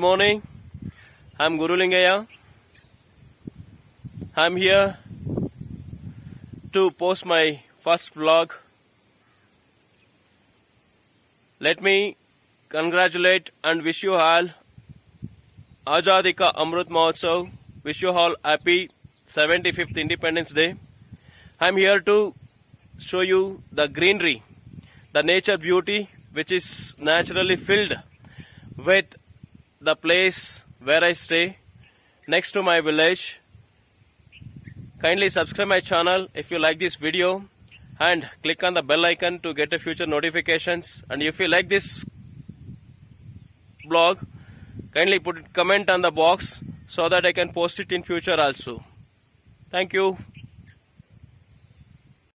morning. I'm Guru Lingaya. I'm here to post my first vlog. Let me congratulate and wish you all Azadi Ka Amrit Mahotsav. Wish you all happy 75th Independence Day. I'm here to show you the greenery, the nature beauty which is naturally filled with the place where I stay next to my village. Kindly subscribe my channel if you like this video and click on the bell icon to get a future notifications. And if you like this blog, kindly put a comment on the box so that I can post it in future also. Thank you.